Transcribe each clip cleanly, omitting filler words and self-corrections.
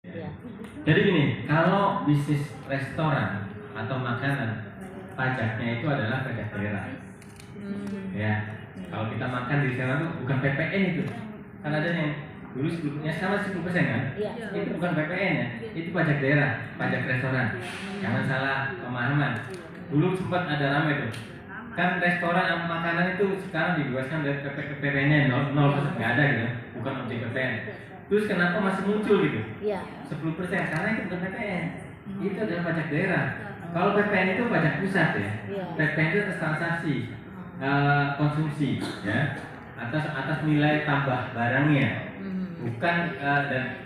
Ya. Jadi gini, kalau bisnis restoran atau makanan, pajaknya itu adalah pajak daerah. Ya, kalau kita makan di sana tuh bukan PPN itu. Kan ada yang dulu sebelumnya sama 10% kan? Iya. Itu bukan PPN ya, itu pajak daerah, pajak restoran. Jangan salah pemahaman. Dulu sempat ada ramai tuh. Kan restoran sama makanan itu sekarang dibebaskan dari PPN-nya 0%, nggak ada gitu, bukan objek PPN. Terus kenapa masih muncul gitu? Iya. 10% karena itu bukan PPN, itu adalah pajak daerah. Kalau PPN itu pajak pusat ya. Iya. PPN itu atas transaksi konsumsi ya, atas nilai tambah barangnya, bukan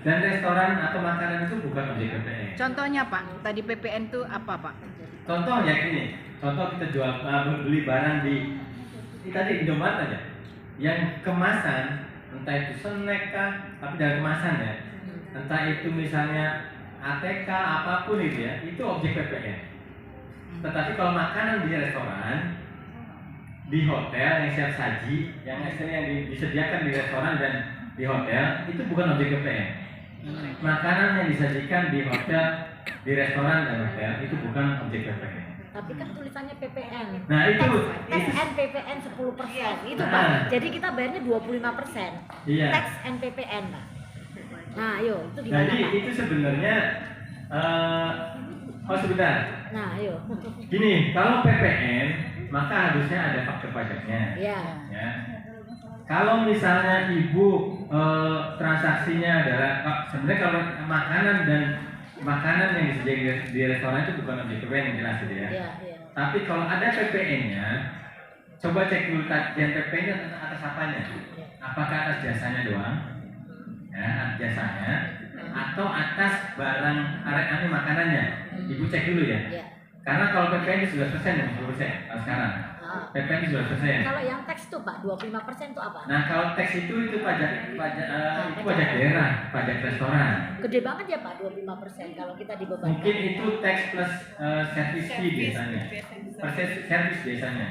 dan restoran atau makanan itu bukan objek PPN. Contohnya Pak, tadi PPN itu apa Pak? Contoh ya gini, contoh kita jual beli barang di tadi Indomaret aja, yang kemasan entah itu snack kah, tapi dalam kemasan ya, entah itu misalnya ATK apapun itu ya, itu objek PPN. Tetapi kalau makanan di restoran, di hotel yang siap saji, yang disediakan di restoran dan di hotel, itu bukan objek PPN. Makanan yang disajikan di hotel, di restoran dan hotel itu bukan objek PPN. Tapi kan tulisannya PPN. Nah itu Tax and PPN 10%. Itu Nah. Pak. Jadi kita bayarnya 25%. Iya. Tax and PPN, Pak. Nah, ayo, itu gimana, Jadi Pak? itu sebenarnya oh sebentar. Nah, ayo. Gini, kalau PPN maka harusnya ada faktur pajaknya. Iya. Ya. Kalau misalnya ibu transaksinya adalah sebenarnya kalau makanan yang disediakan di restoran itu bukan objek PPN yang jelas gitu ya. Iya, iya. Tapi kalau ada PPN-nya, coba cek dulu tagihan PPN-nya atas apanya. Apakah atas jasanya doang? Ya, atas jasanya atau atas barang makanannya. Ibu cek dulu ya. Iya. Karena kalau PPN itu 11% dan 10% kalau sekarang. Ah. PPN itu 11%. Kalau yang tax tuh Pak, 25% itu apa? Nah, kalau tax itu pajak daerah, pajak restoran. Gede banget ya Pak, 25% kalau kita dibebankan. Mungkin itu tax plus service fee biasanya. Service biasanya.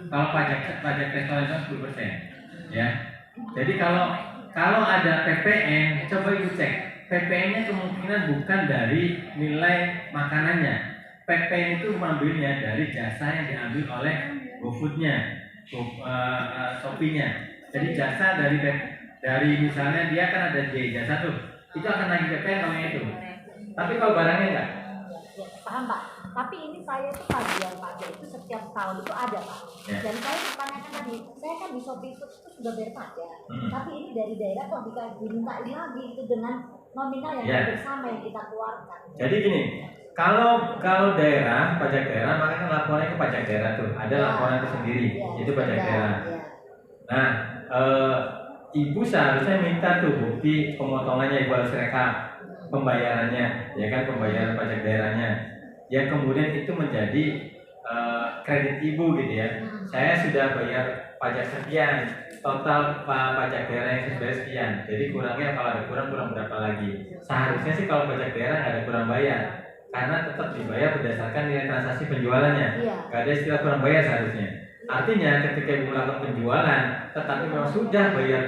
Kalau pajak restoran itu 10%. Ya. Jadi kalau ada PPN, coba ibu cek. PPN-nya kemungkinan bukan dari nilai makanannya. PPN itu mengambilnya dari jasa yang diambil oleh GoFood-nya, Shopee-nya. Jadi jasa dari misalnya dia kan ada jasa tuh, itu akan nagih PPN namanya itu. Tapi kalau barangnya enggak. Ya, paham Pak. Tapi ini saya itu tagihan pajak itu setiap tahun itu ada Pak. Ya. Dan saya pertanyakan tadi, saya kan di Shopee itu sudah bayar pajak. Tapi ini dari daerah kok dimintain lagi itu dengan nominal yang Ya. bersama yang kita keluarkan. Jadi gini, kalau daerah, pajak daerah, maka kan laporannya ke pajak daerah tuh. Ada Ya. laporan tersendiri, Ya, itu pajak ada, daerah. ya. Nah, ibu seharusnya minta tuh bukti pemotongannya, ibu harus rekap pembayarannya, ya kan, pembayaran pajak daerahnya. Yang kemudian itu menjadi kredit ibu gitu ya. Saya sudah bayar pajak sekian, total pajak daerah yang sudah sekian. Jadi kurangnya kalau ada kurang berapa lagi. Seharusnya sih kalau pajak daerah nggak ada kurang bayar, karena tetap dibayar berdasarkan nilai transaksi penjualannya. Iya. Gak ada istilah kurang bayar seharusnya. Artinya ketika ibu melakukan penjualan, tetapi memang sudah bayar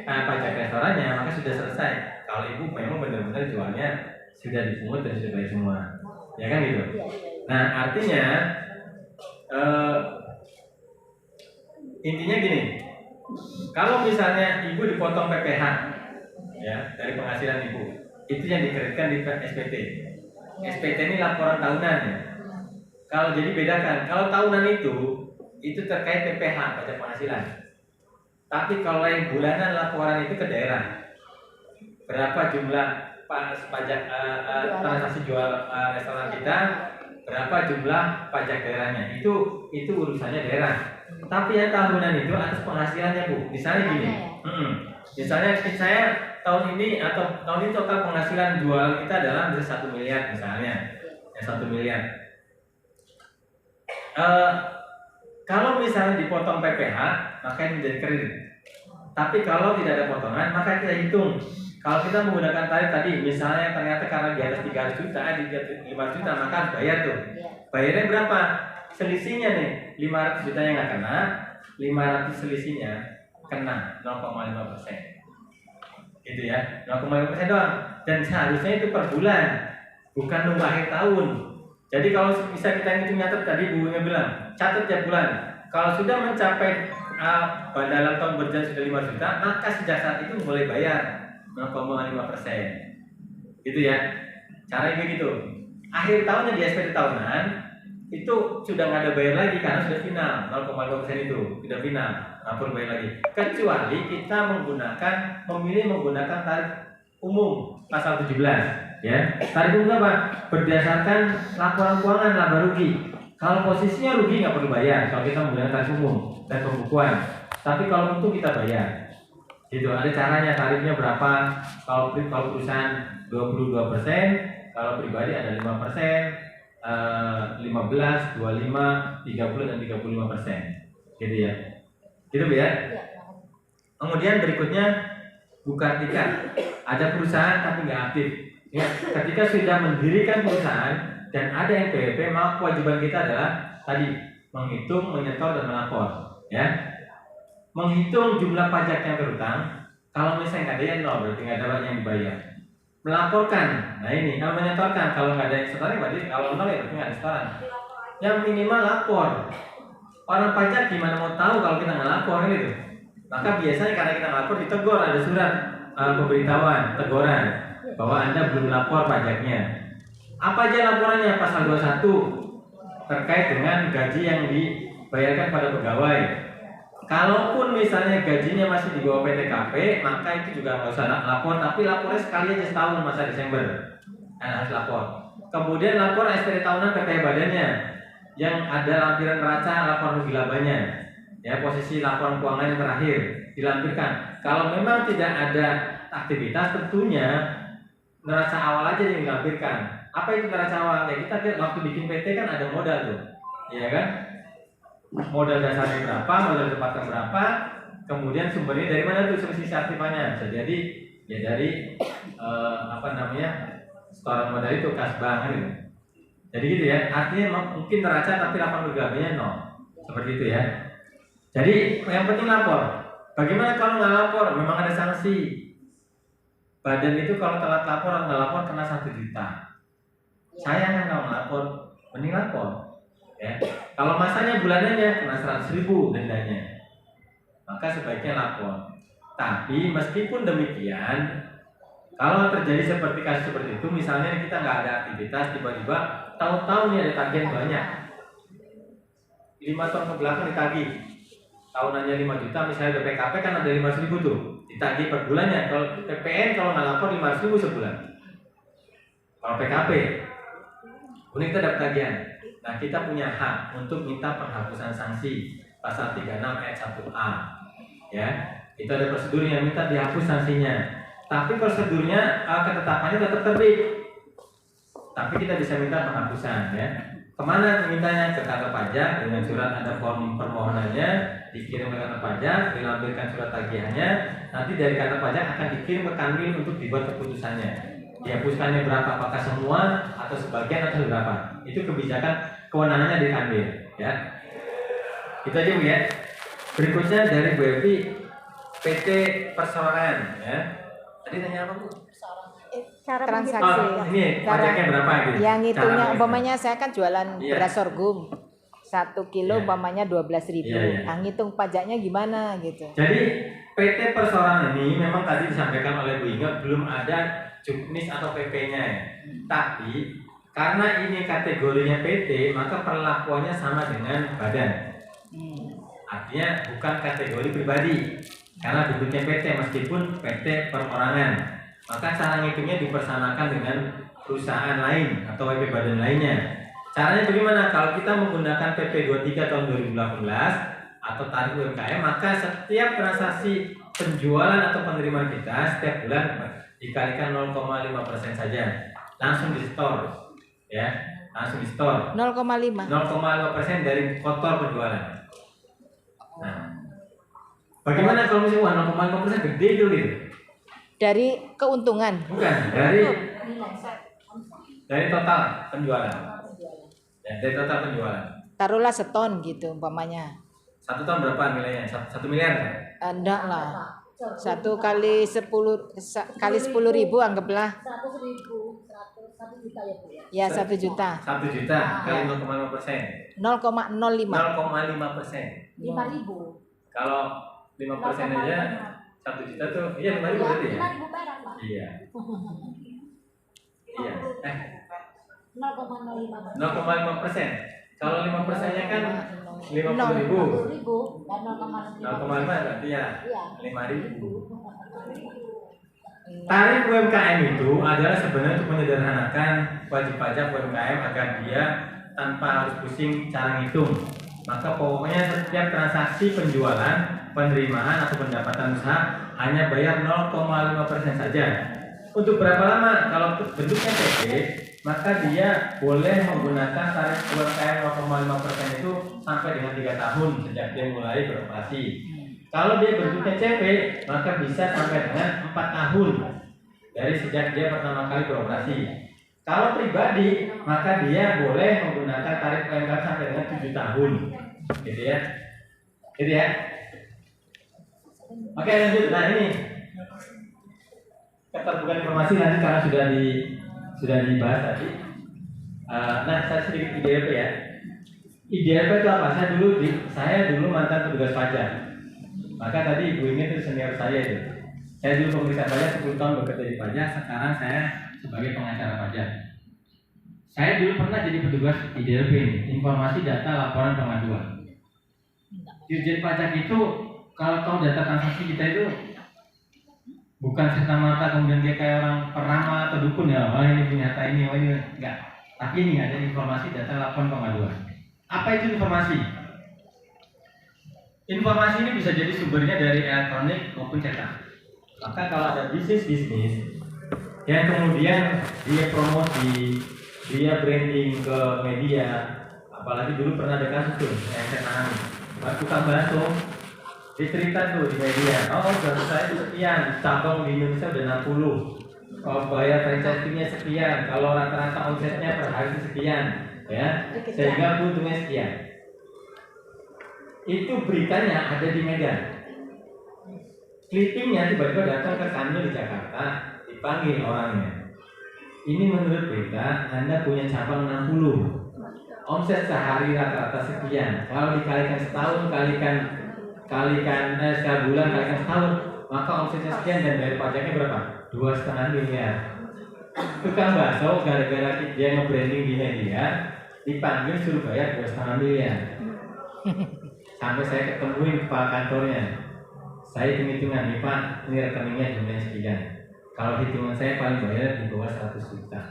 pajak restorannya, maka sudah selesai. Kalau ibu memang benar-benar jualnya sudah dipungut dan sudah bayar semua, ya kan gitu. Iya. Nah artinya intinya gini, kalau misalnya ibu dipotong PPh ya dari penghasilan ibu, itu yang dikreditkan di SPT. SPT ini laporan tahunan ya. Kalau jadi bedakan, kalau tahunan itu terkait PPh pajak penghasilan. Tapi kalau yang bulanan laporan itu ke daerah. Berapa jumlah pajak transaksi jual restoran kita, berapa jumlah pajak daerahnya. Itu urusannya daerah. Tapi yang tahunan itu atas penghasilannya Bu. Misalnya gini, misalnya saya tahun ini total penghasilan jualan kita adalah 1 miliar misalnya, ya 1 miliar. Kalau misalnya dipotong PPh, maka ini menjadi kredit. Tapi kalau tidak ada potongan, maka kita hitung. Kalau kita menggunakan tarif tadi, misalnya ternyata karena di atas 300 juta, di atas 500 juta, maka harus bayar tuh. Bayarnya berapa? Selisihnya nih, 500 juta yang nggak kena, 500 selisihnya kena 0,5%. gitu ya, 0,5% doang. Dan seharusnya itu per bulan, bukan nunggu akhir tahun. Jadi kalau bisa kita hitung nyatet tadi Bu Inge bilang, catat tiap bulan. Kalau sudah mencapai pada dalam tahun berjalan sudah 5 juta, maka sejak saat itu boleh bayar 0,5%. Gitu ya. Caranya begitu. Akhir tahunnya di SPT tahunan itu sudah nggak ada bayar lagi karena sudah final 0,5% itu sudah final, nggak perlu bayar lagi. Kecuali kita memilih menggunakan tarif umum pasal 17, ya. Tarif umum apa? Berdasarkan laporan keuangan laba rugi. Kalau posisinya rugi nggak perlu bayar kalau kita menggunakan tarif umum dan pembukuan. Tapi kalau untung kita bayar. Gitu. Ada caranya, tarifnya berapa? Kalau perusahaan 22%, kalau pribadi ada 5%. 15, 25, 30 dan 35%. Gitu ya. Gitu Bu ya. Kemudian berikutnya Bu Kartika. Ada perusahaan tapi nggak aktif. Ya, ketika sudah mendirikan perusahaan dan ada NPWP, maka kewajiban kita adalah tadi menghitung, menyetor dan melapor. Ya. Menghitung jumlah pajak yang berutang. Kalau misalnya nggak ada yang nol, berarti nggak ada yang dibayar. Melaporkan, nah ini kalau menyetorkan, kalau nggak ada yang setoran berarti kalau nol ya berarti nggak ada setoran. Yang minimal lapor. Orang pajak gimana mau tahu kalau kita nggak lapor gitu? Maka biasanya karena kita lapor ditegur, ada surat pemberitahuan, teguran bahwa Anda belum lapor pajaknya. Apa aja laporannya? Pasal 21 terkait dengan gaji yang dibayarkan pada pegawai. Kalaupun misalnya gajinya masih di bawah PTKP, maka itu juga nggak usah lapor, tapi lapornya sekali aja setahun masa Desember, harus lapor. Kemudian lapor SPT tahunan PPh badannya, yang ada lampiran neraca, lapor rugi labanya, ya posisi laporan keuangan yang terakhir dilampirkan. Kalau memang tidak ada aktivitas, tentunya neraca awal aja yang dilampirkan. Apa itu neraca awal? Ya kita waktu bikin PT kan ada modal tuh, iya kan? Modal dasarnya berapa, modal tempatnya berapa, kemudian sumbernya dari mana tuh sisi aktifannya. Bisa jadi ya dari setoran modal itu kas bank gitu. Jadi gitu ya, artinya mungkin neraca tapi laporan bergabungnya nol, seperti itu ya. Jadi yang penting lapor. Bagaimana kalau nggak lapor? Memang ada sanksi. Badan itu kalau telat lapor atau nggak lapor kena 1 juta. Sayang kan kalau lapor, mending lapor. Ya. Kalau masanya bulanannya kena 100.000 dendanya, maka sebaiknya lapor. Tapi meskipun demikian, kalau terjadi seperti kasus seperti itu, misalnya kita nggak ada aktivitas, tiba-tiba tahu-tahu nih ada tagihan banyak, 5 tahun ke belakang ditagih, tahunannya 5 juta, misalnya PKP kan ada 500.000 tuh, ditagih per bulannya. Kalau PPN kalau nggak lapor 500.000 sebulan. Kalau PKP, kemudian kita dapat tagihan. Nah, kita punya hak untuk minta penghapusan sanksi pasal 36 ayat 1A. Ya, itu ada prosedurnya, minta dihapus sanksinya. Tapi prosedurnya ketetapannya tetap terbit. Tapi kita bisa minta penghapusan ya. Kemana mintanya? Ke kantor pajak dengan surat, ada form permohonannya, dikirim ke kantor pajak, dilampirkan surat tagihannya. Nanti dari kantor pajak akan dikirim ke Kanwil untuk dibuat keputusannya. Dihapuskannya berapa, apakah semua atau sebagian atau berapa, itu kebijakan kewenangannya di Kanwil ya. Kita aja Bu ya. Berikutnya dari Bu Evi, PT Perseorangan ya. Tadi tanya apa Bu? Cara Transaksi. Ini pajaknya berapa gitu? Yang hitungnya Cara umpamanya saya kan jualan Iya. beras sorghum 1 kilo Iya. umpamanya 12.000. Iya. Nah, ngitung pajaknya gimana gitu. Jadi PT Perseorangan ini memang tadi disampaikan oleh Bu Inge belum ada juknis atau PP-nya ya. Tapi karena ini kategorinya PT, maka perlakuannya sama dengan badan. Artinya bukan kategori pribadi. Karena bentuknya PT meskipun PT perorangan. Maka cara ngitungnya dipersamakan dengan perusahaan lain atau WP badan lainnya. Caranya bagaimana? Kalau kita menggunakan PP 23 tahun 2018 atau tarif UMKM, maka setiap transaksi penjualan atau penerimaan kita setiap bulan dikalikan 0,5% saja, langsung di store, ya, langsung di store. 0,5. 0,5% dari kotor penjualan. Nah, bagaimana kalau misalnya 0,5% gede itu gitu? Dari keuntungan. Bukan, dari total penjualan. Ya, dari total penjualan. Taruhlah seton gitu umpamanya. 1 tahun berapa nilainya? 1 miliar? Enggak lah. 1 kali 10 kali 10.000 anggaplah. 100.000, 1 juta ya Bu ya. Ya 1 juta. 1 juta kali 0,5%. 0,05. 0,5%. 5.000. Kalau 5% aja 1 juta tuh, iya 5.000 berarti ya? 5.000 perak Pak. Iya. Iya. 0,05%. 0,5%. Kalau 5%-nya kan 50.000. 50.000 dan 0,5 berarti ya Iya. 5.000. Tarif UMKM itu adalah sebenarnya untuk menyederhanakan wajib pajak UMKM agar dia tanpa harus pusing cara ngitung. Maka pokoknya setiap transaksi penjualan, penerimaan atau pendapatan usaha hanya bayar 0,5% saja. Untuk berapa lama? Kalau bentuknya PP, maka dia boleh menggunakan tarif UMKM 0,5% itu sampai dengan 3 tahun sejak dia mulai beroperasi. Kalau dia bentuknya CP, maka bisa sampai dengan 4 tahun dari sejak dia pertama kali beroperasi. Kalau pribadi, maka dia boleh menggunakan tarif UMKM sampai dengan 7 tahun. Gitu ya. Gitu ya. Oke, lanjut. Nah, ini keterbukaan informasi nanti karena sudah dibahas tadi. Nah, saya sedikit IDLP ya. IDLP itu apa? Saya dulu mantan petugas pajak. Maka tadi ibu ini itu senior saya itu. Saya dulu pemeriksa pajak 10 tahun bekerja di pajak. Sekarang saya sebagai pengacara pajak. Saya dulu pernah jadi petugas IDLP ini, informasi data laporan pengaduan. Dirjen pajak itu kalau tahu data transaksi kita itu bukan serta-merta kemudian dia kayak orang peramal atau dukun ya, oh ini punya data ini, oh ini enggak. Tapi ini ada informasi data laporan pengaduan. Apa itu informasi? Informasi ini bisa jadi sumbernya dari elektronik maupun cetak. Maka kalau ada bisnis yang kemudian dia promosi, dia branding ke media, apalagi dulu pernah ada kasus tuh yang saya tangani, tukang bakso dicerita tuh di media, oh bakso saya itu sekian, cabang di Indonesia udah 60, oh, bayar franchise fee-nya sekian, kalau rata-rata omsetnya per hari sekian, ya, sehingga untungnya sekian. Itu beritanya ada di Medan. Clippingnya tiba-tiba datang ke kantor di Jakarta, dipanggil orangnya. Ini menurut berita, Anda punya cabang 60, omset sehari rata-rata sekian. Kalau dikalikan setahun, kalikan sebulan, kalikan setahun, maka omsetnya sekian dan bayar pajaknya berapa? 2,5 miliar. Tukang bakso gara-gara dia nge-branding di media, dipanggil suruh bayar 2,5 miliar. Sampai saya ketemuin kepala kantornya. Saya hitung-hitungan nih Pak, ini rekeningnya jumlahnya sekian. Kalau hitungan saya paling bayar di bawah 100 juta.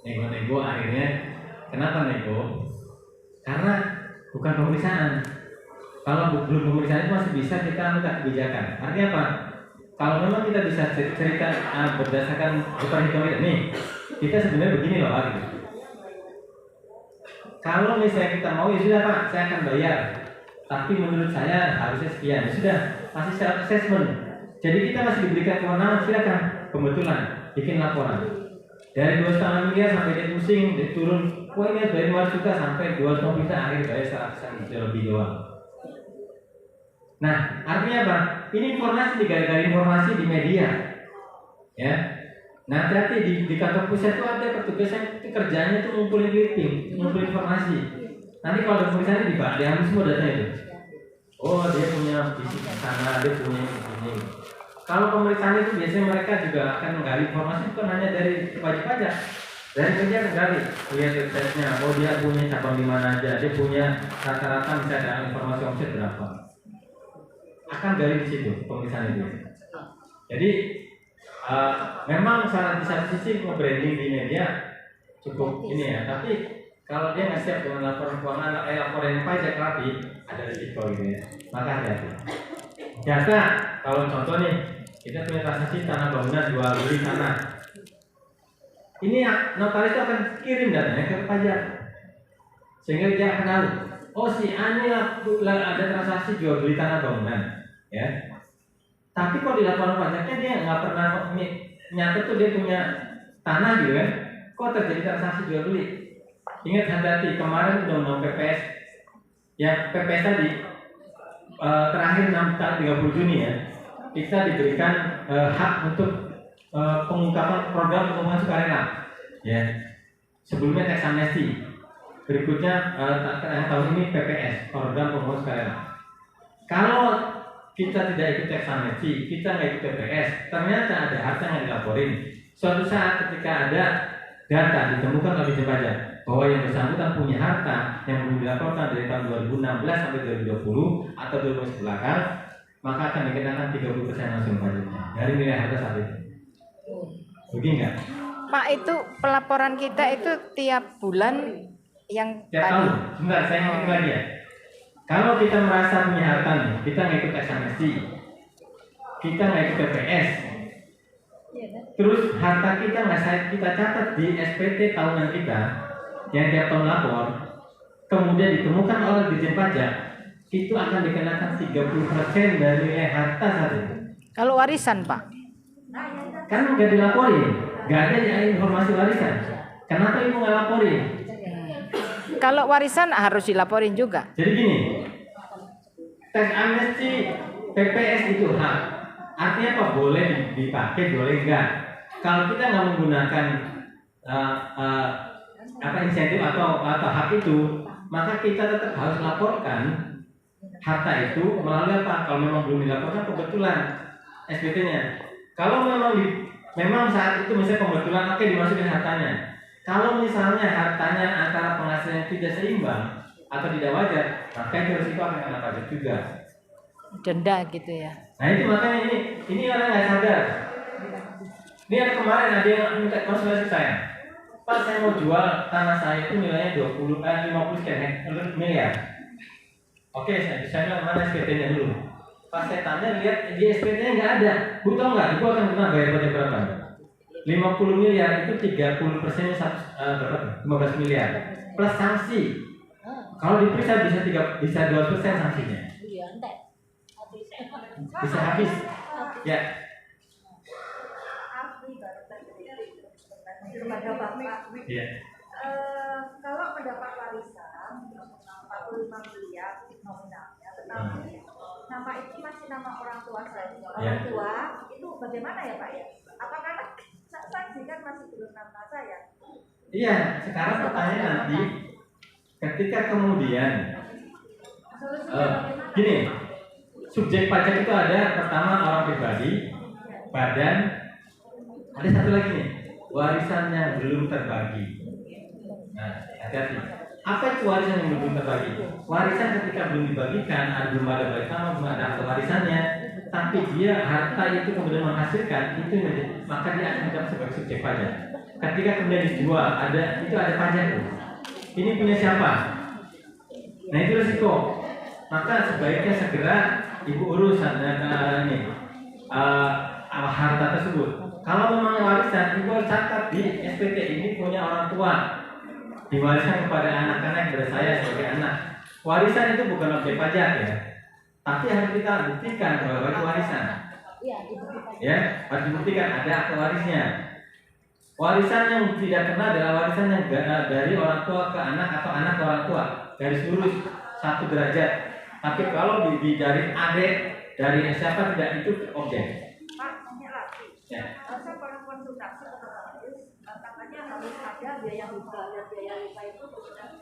Nego-nego akhirnya, kenapa nego? Karena bukan pemeriksaan. Kalau belum pemeriksaan itu masih bisa kita minta kebijakan. Artinya apa? Kalau memang kita bisa cerita berdasarkan perhitungan ini, kita sebenarnya begini loh Pak. Kalau misalnya kita mau ya sudah Pak, saya akan bayar. Tapi menurut saya harusnya sekian. Ya sudah, masih self assessment. Jadi kita masih diberikan kewenangan, silakan kebetulan bikin laporan. Dari 2,5 miliar sampai dia pusing, dia turun, wah ini dari 500 juta sampai 2,5 juta, akhirnya bayar 100 lebih doang. Nah, artinya apa? Ini informasi gara-gara informasi di media, ya. Nah, hati-hati di kantor pusat itu ada petugas yang kerjanya itu ngumpulin clipping, ngumpulin informasi. Nanti kalau pemeriksaan diambil semua datanya itu. Oh, dia punya bisnis di sana, dia punya ini. Kalau pemeriksaan itu biasanya mereka juga akan menggali informasi bukan hanya dari wajib pajak. Dari media menggali, lihat websitenya, oh dia punya cabang di mana aja, dia punya rata-rata misalnya ada informasi omset berapa. Akan gali di situ pemeriksaan itu. Jadi memang di satu sisi nge-branding di media cukup ini ya, tapi kalau dia nggak siap dengan laporan keuangan, laporan pajak rapi, ada risiko gitu ya. Maka hati-hati. Data, kalau contoh nih, kita punya transaksi tanah bangunan jual beli tanah. Ini notaris itu akan kirim datanya ke pajak, sehingga dia akan tahu, oh si A ini ada transaksi jual beli tanah bangunan, ya. Tapi kalau di laporan pajaknya dia nggak pernah nyata tuh dia punya tanah gitu kan, kok terjadi transaksi jual beli? Ingat hati-hati, kemarin undang-undang PPS, ya PPS tadi terakhir 30 Juni ya, kita diberikan hak untuk pengungkapan program pengumuman sukarela. Ya, sebelumnya tax amnesty, berikutnya tahun ini PPS, program pengumuman sukarela. Kalau kita tidak ikut tax amnesty, kita nggak ikut PPS, ternyata ada harta yang dilaporin. Suatu saat ketika ada data ditemukan oleh Dijen Pajak bahwa yang bersangkutan punya harta yang belum dilaporkan dari tahun 2016 sampai 2020 atau 2011 belakang, maka akan dikenakan 30% langsung pajaknya dari nilai harta saat itu. Begini nggak? Pak, itu pelaporan kita itu tiap bulan yang Tiap tahun. Sebentar, saya ngomong lagi ya. Kalau kita merasa punya harta nih, kita nggak ikut tax amnesty, kita nggak ikut PPS, terus harta kita nggak kita catat di SPT tahunan kita yang tiap tahun lapor, kemudian ditemukan oleh Dijen Pajak, itu akan dikenakan 30% dari nilai harta saat itu. Kalau warisan, Pak? Kan nggak dilaporin, nggak ada informasi warisan. Kenapa ibu nggak laporin? Kalau warisan harus dilaporin juga. Jadi gini, tax amnesty PPS itu hak. Artinya apa? Boleh dipakai, boleh enggak. Kalau kita nggak menggunakan insentif atau hak itu, maka kita tetap harus laporkan harta itu melalui apa? Kalau memang belum dilaporkan kebetulan SPT-nya. Kalau memang saat itu misalnya kebetulan oke dimasukin hartanya. Kalau misalnya hartanya antara penghasilan tidak seimbang atau tidak wajar, maka itu risiko akan kena pajak juga. Denda gitu ya. Nah itu makanya ini orang nggak sadar. Ini ada kemarin ada yang minta konsultasi saya. Pak, saya mau jual tanah saya itu nilainya 50 sekian miliar. Oke, saya bilang mana SPT-nya dulu. Pas saya tanya lihat di SPT-nya nggak ada. Bu tahu nggak? Bu akan pernah bayar pajak berapa? 50 miliar itu 30%-nya berapa? 15 miliar plus sanksi. Kalau diperiksa bisa 2% sanksinya. Bisa habis. Ya. Ya. Kalau mendapat warisan 45 miliar nominalnya, tetapi nama itu masih nama orang tua saya. Orang tua itu bagaimana ya Pak ya? Apakah saksi kan masih belum nama saya? Iya, sekarang pertanyaan nanti ketika kemudian gini, subjek pajak itu ada pertama orang pribadi, badan, ada satu lagi nih, warisan yang belum terbagi. Nah, hati-hati. Apa itu warisan yang belum terbagi? Warisan ketika belum dibagikan, belum ada balik nama, belum ada akte warisannya, tapi dia harta itu kemudian menghasilkan, maka dia akan menjadi sebagai subjek pajak. Ketika kemudian dijual, itu ada pajak. Ini punya siapa? Nah itu risiko. Maka sebaiknya segera ibu urus harta tersebut. Kalau memang warisan, ibu catat di SPT ini punya orang tua, diwariskan kepada anak-anak kepada saya sebagai anak. Warisan itu bukan objek pajak ya, tapi harus kita buktikan bahwa itu warisan. Ya, harus dibuktikan ada akte warisnya. Warisan yang tidak kena adalah warisan yang dari orang tua ke anak atau anak ke orang tua, garis lurus 1 derajat. Tapi kalau dari adik dari siapa tidak itu objek. Pak, ini lagi. Ya. Saya pernah konsultasi ke notaris, katanya harus ada biaya hibah. Biaya hibah itu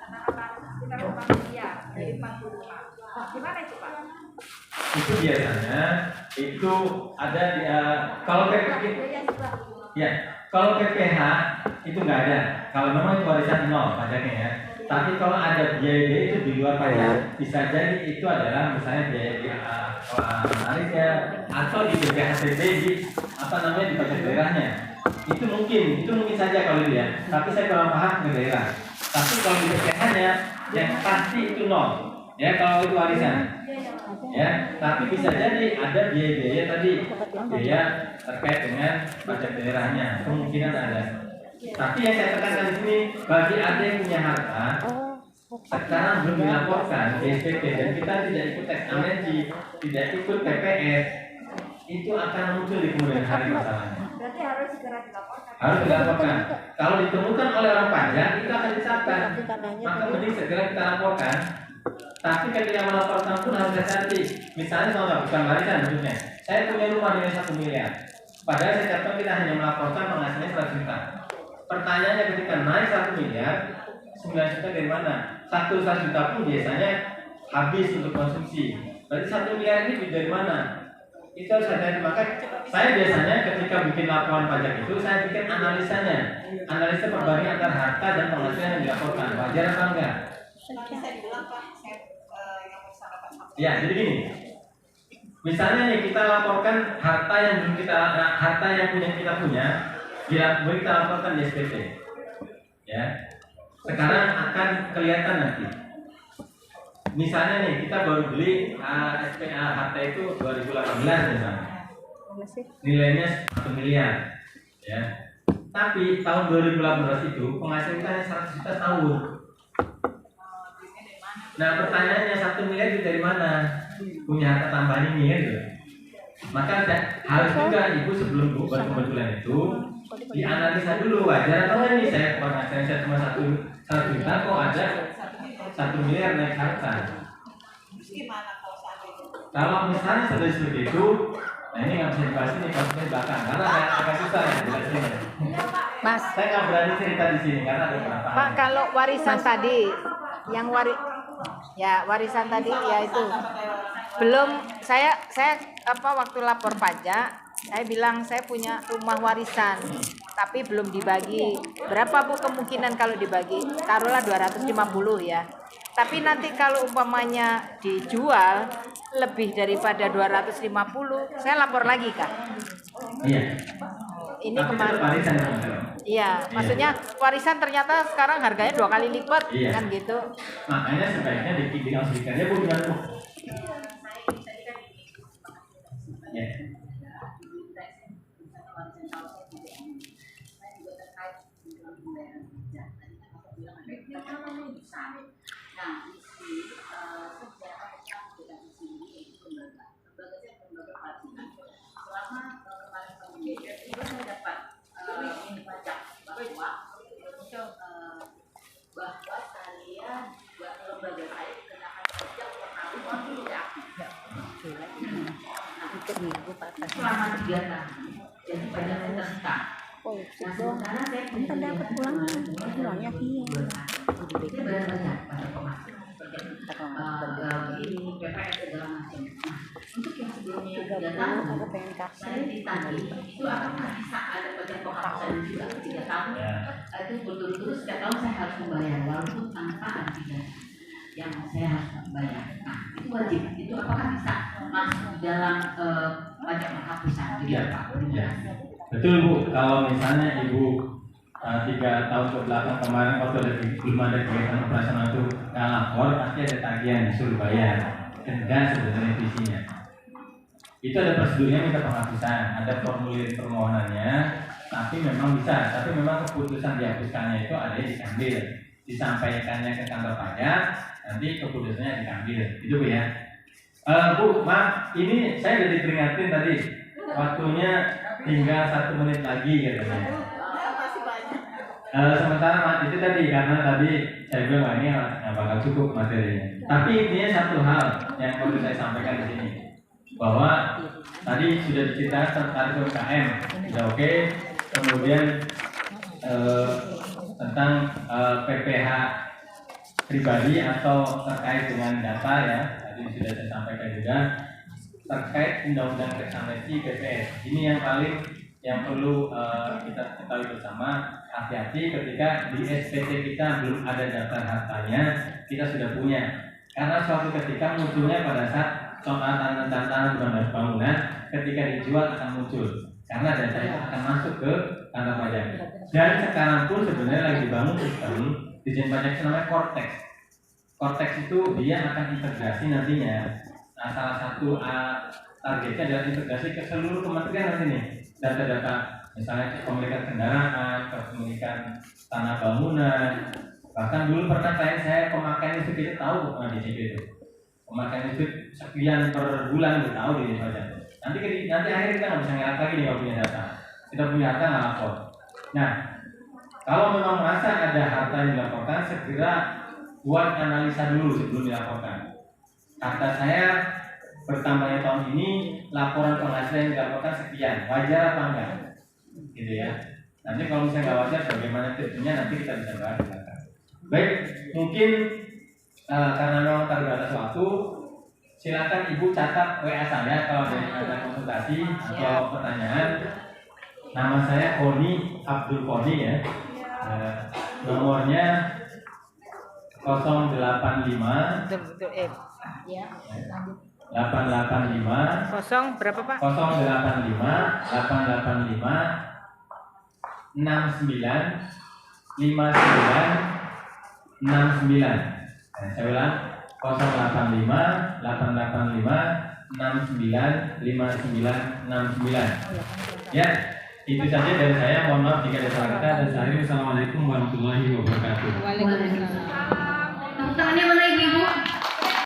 anak-anak sekitar 4 miliar dari 45. Gimana itu Pak? Itu biasanya itu ada di kalau PPH ya, kalau PPH itu nggak ada. Kalau memang itu warisan 0 pajaknya ya. Tapi kalau ada biaya itu di luar pajak, bisa jadi itu adalah misalnya biaya menariknya atau di BPHTB di di pajak daerahnya. Itu mungkin saja kalau dia. Tapi saya kurang paham ke daerah. Tapi kalau di BPH-nya yang pasti itu 0. Ya kalau itu warisan. Ya, tapi bisa jadi ada biaya-biaya tadi, biaya terkait dengan pajak daerahnya, kemungkinan ada. Tapi yang saya tekankan di sini, bagi ada yang punya harta sekarang belum dilaporkan di SPT dan kita tidak ikut tax amnesty, tidak ikut PPS, itu akan muncul di kemudian hari masalahnya. Berarti harus segera dilaporkan. Harus dilaporkan. Kalau ditemukan oleh orang pajak itu akan dicatat. Maka mending segera kita laporkan. Tapi ketika melaporkan pun harus hati-hati. Misalnya contoh, bukan warisan maksudnya. Saya punya rumah nilai 1 miliar. Padahal saya catat kita hanya melaporkan penghasilannya 100 juta. Pertanyaannya ketika naik 1 miliar, 9 juta dari mana? 100 juta pun biasanya habis untuk konsumsi. Berarti 1 miliar ini dari mana? Itu harus hati-hati. Maka saya biasanya ketika bikin laporan pajak itu, saya bikin analisanya. Analisa perbandingan antara harta dan penghasilan yang dilaporkan. Wajar apa enggak? Bisa dibilang Pak, yang bersama Pak. Ya, jadi gini. Misalnya nih kita laporkan harta yang punya kita punya, kita laporkan di SPT. Ya. Sekarang akan kelihatan nanti. Misalnya nih kita baru beli SPA harta itu 2018 misalnya. Nilainya 1 miliar. Ya. Tapi tahun 2018 itu penghasilan kita hanya 100 juta tahun. Nah pertanyaannya 1 miliar itu dari mana? Punya harta tambahan ini gitu. Maka harus juga ibu sebelum berkebetulan itu dianalisa dulu wajar atau enggak nih saya penghasilan saya cuma 1 juta kok ada 1 miliar naik harta. Gimana kalau seandainya? Kalau misalnya sudah seperti itu, nah ini nggak bisa dibahas ini kasusnya belakang karena agak susah ya jelasinnya. Mas, Saya nggak berani cerita di sini karena ada beberapa. Pak, kalau warisan tadi, yang warisan tadi ya itu belum saya waktu lapor pajak saya bilang saya punya rumah warisan tapi belum dibagi. Berapa Bu kemungkinan kalau dibagi? Taruhlah 250 ya. Tapi nanti kalau umpamanya dijual lebih daripada 250, saya lapor lagi Kak. Iya. Ini Tapi kemarin. tetap warisan ya, Mas. Iya, maksudnya warisan ternyata sekarang harganya 2 kali lipat Iya. kan gitu. Makanya sebaiknya diasumsikan dia Bu gimana Bu? Ya. Bahwa saya buat lembaga saya dikenakan pajak per tahun uang tidak aktif. Selama 3 tahun, jadi pajak saya tersita. Nah sementara saya punya dapat pulangnya saya bayar pajak pada pemasukan ini PPS segala macam. Untuk yang sebelumnya 3 tahun, saya ditagih itu apakah bisa ada pajak penghapusan juga 3 tahun? Itu betul-betul setiap tahun saya harus membayar walaupun tanpa ada pidana yang saya harus bayar. Nah itu wajib. Itu apakah bisa masuk dalam pajak penghapusan? Iya, ya. Betul Bu. Kalau misalnya Ibu 3 tahun ke belakang kemarin waktu belum ada kegiatan operasional itu nggak lapor, pasti ada tagihan disuruh bayar. Denda sebenarnya visinya. Itu ada prosedurnya minta penghapusan, ada formulir permohonannya, tapi memang bisa, tapi memang keputusan dihapuskannya itu ada yang diambil, disampaikannya ke kantor pajak, nanti keputusannya diambil, itu Bu ya. Bu, maaf, ini saya udah diperingatin tadi, waktunya tinggal 1 menit lagi katanya. Sementara itu tadi karena tadi saya bilang wah ini nggak bakal cukup materinya. Tapi intinya satu hal yang perlu saya sampaikan di sini bahwa tadi sudah diceritakan tentang UMKM, sudah oke. Kemudian tentang PPh pribadi atau terkait dengan data ya, tadi sudah saya sampaikan juga terkait undang-undang tax amnesty PPS. Ini yang perlu kita ketahui bersama. Hati-hati ketika di SPT kita belum ada daftar hartanya, kita sudah punya. Karena suatu ketika munculnya pada saat soal tanah bangunan, ketika dijual akan muncul. Karena data itu akan masuk ke kantor pajak. Dan sekarang pun sebenarnya lagi dibangun sistem Dijen Pajak itu namanya Cortex. Cortex itu dia akan integrasi nantinya. Nah, salah satu targetnya adalah integrasi ke seluruh kementerian nanti nih. Data-data misalnya kepemilikan kendaraan, kepemilikan tanah bangunan. Bahkan dulu pernah saya pemakaian listrik itu tahu bukan di situ itu. Pemakaian listrik sekian per bulan itu tahu di pajak. Nanti akhirnya kita nggak bisa ngelak lagi nih kalau punya data. Kita punya harta nggak lapor. Nah, kalau memang merasa ada harta yang dilaporkan, segera buat analisa dulu sebelum dilaporkan. Kata saya, bertambahnya tahun ini laporan penghasilan yang dilaporkan sekian, wajar apa enggak? Gitu ya. Nanti kalau misalnya nggak wajar, bagaimana treatmentnya nanti kita bisa bahas di belakang. Baik, mungkin karena memang terbatas waktu, silakan Ibu catat WA saya kalau ada konsultasi atau pertanyaan. Nama saya Koni Abdul Koni ya. Nomornya 085 Betul. 885 Kosong berapa Pak? 085 885 69 59 69. Saya ulang 085 885 69 59 69. Ya, itu saja dari saya. Mohon maaf jika ada salah kata dan saya. Assalamualaikum warahmatullahi wabarakatuh. Waalaikumsalam. Tepuk tangannya mana ibu-ibu?